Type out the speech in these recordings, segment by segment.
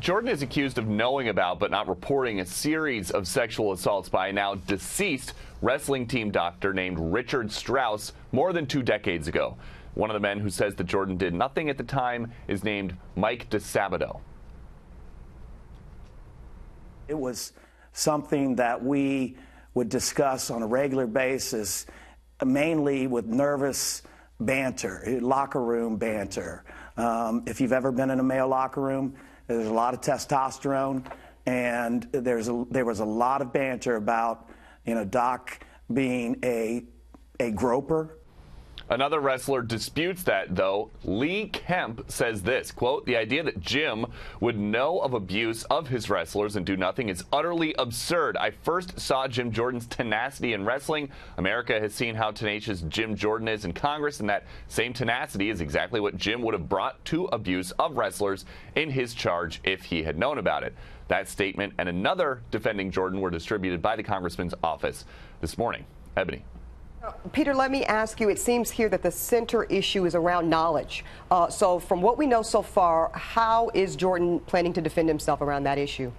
Jordan is accused of knowing about but not reporting a series of sexual assaults by a now deceased wrestling team doctor named Richard Strauss more than 2 decades ago. One of the men who says that Jordan did nothing at the time is named Mike DeSabato. It was something that we would discuss on a regular basis, mainly with nervous banter, locker room banter. If you've ever been in a male locker room, there's a lot of testosterone, and there was a lot of banter about, Doc being a groper. Another wrestler disputes that, though. Lee Kemp says this, quote, "The idea that Jim would know of abuse of his wrestlers and do nothing is utterly absurd. I first saw Jim Jordan's tenacity in wrestling. America has seen how tenacious Jim Jordan is in Congress, and that same tenacity is exactly what Jim would have brought to abuse of wrestlers in his charge if he had known about it." That statement and another defending Jordan were distributed by the congressman's office this morning. Ebony. Peter, let me ask you, it seems here that the center issue is around knowledge. So from what we know so far, how is Jordan planning to defend himself around that issue?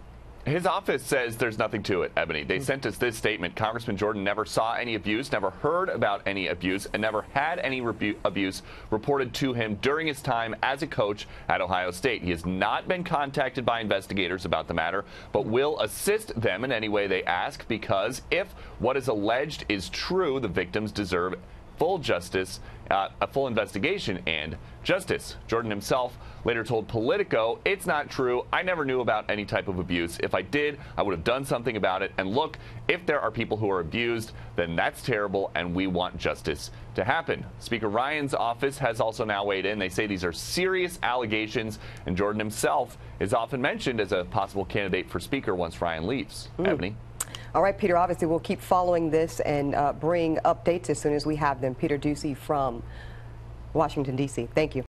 His office says there's nothing to it, Ebony. They sent us this statement. Congressman Jordan never saw any abuse, never heard about any abuse, and never had any abuse reported to him during his time as a coach at Ohio State. He has not been contacted by investigators about the matter, but will assist them in any way they ask, because if what is alleged is true, the victims deserve full justice, a full investigation and justice. Jordan himself later told Politico, "It's not true. I never knew about any type of abuse. If I did, I would have done something about it. And look, if there are people who are abused, then that's terrible, and we want justice to happen." Speaker Ryan's office has also now weighed in. They say these are serious allegations, and Jordan himself is often mentioned as a possible candidate for Speaker once Ryan leaves. Ebony. All right, Peter, obviously we'll keep following this and bring updates as soon as we have them. Peter Doocy from Washington, D.C. Thank you.